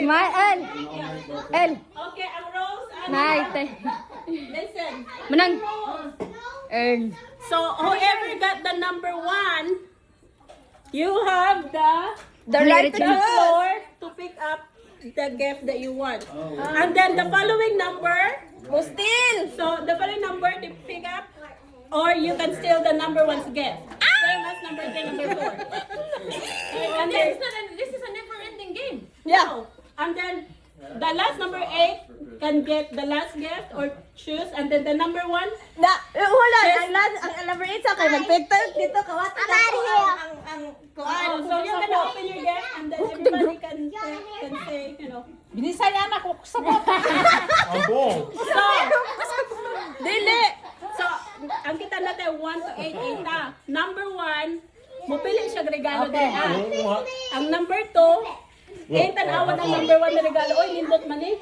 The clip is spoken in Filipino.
Mael. El. Okay, ang Rose, Night. listen. Menang. Earn. So, whoever got the number 1, you have The right to the choose. floor to pick up the gift that you want. And then the following number, Still. so the following number to pick up, or you can steal the number 1's gift. Same as number 3, number 4. And then, This is a never-ending game. Yeah. and then the last number 8 can get the last gift or choose, and then the number 1, Wala. Yes. Ang number 8 sa kay magpicture dito kawatan na ko ang kuan. so you're gonna open your gift, and then everybody can say, you know. Binisaya na ko sa bota. So, dili. So, ang kita natin 1 to 8, 8 na. Number 1, mupili siya regalo din. Ang number 2, tanawan ang number 1 na regalo. Oy, lindot man eh.